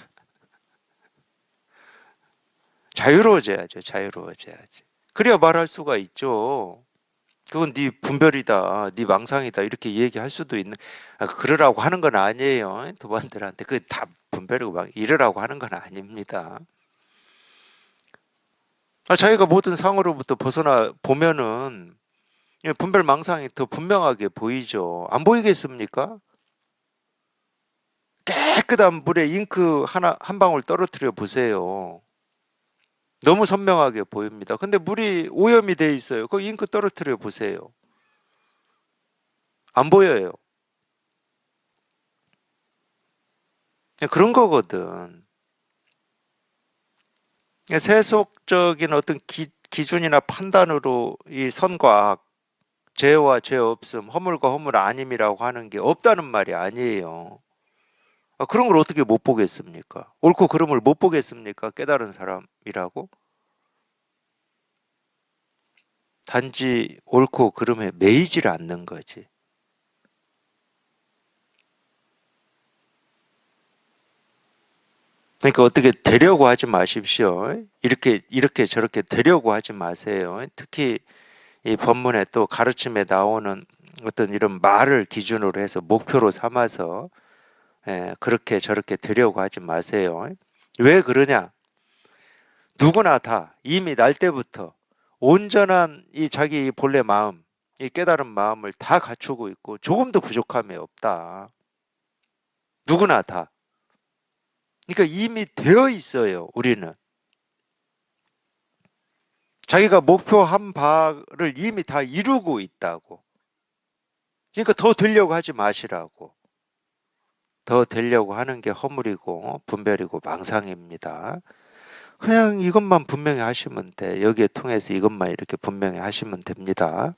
S1: 자유로워져야죠. 자유로워져야지. 그래야 말할 수가 있죠. 그건 네 분별이다, 네 망상이다, 이렇게 얘기할 수도 있는. 그러라고 하는 건 아니에요. 도반들한테 그 다 분별이고 막 이러라고 하는 건 아닙니다. 자기가 모든 상으로부터 벗어나 보면은 분별 망상이 더 분명하게 보이죠. 안 보이겠습니까? 깨끗한 물에 잉크 하나 한 방울 떨어뜨려 보세요. 너무 선명하게 보입니다. 근데 물이 오염이 돼 있어요. 그 잉크 떨어뜨려 보세요. 안 보여요. 그런 거거든. 세속적인 어떤 기준이나 판단으로 이 선과 죄와 죄 없음, 허물과 허물 아님이라고 하는 게 없다는 말이 아니에요. 그런 걸 어떻게 못 보겠습니까? 옳고 그름을 못 보겠습니까? 깨달은 사람이라고? 단지 옳고 그름에 매이질 않는 거지. 그러니까 어떻게 되려고 하지 마십시오. 이렇게 저렇게 되려고 하지 마세요. 특히 이 법문에 또 가르침에 나오는 어떤 이런 말을 기준으로 해서 목표로 삼아서 그렇게 저렇게 되려고 하지 마세요. 왜 그러냐? 누구나 다 이미 날 때부터 온전한 이 자기 본래 마음, 이 깨달은 마음을 다 갖추고 있고 조금도 부족함이 없다. 누구나 다. 그러니까 이미 되어 있어요, 우리는. 자기가 목표한 바를 이미 다 이루고 있다고. 그러니까 더 되려고 하지 마시라고. 더 되려고 하는 게 허물이고 분별이고 망상입니다. 그냥 이것만 분명히 하시면 돼. 여기에 통해서 이것만 이렇게 분명히 하시면 됩니다.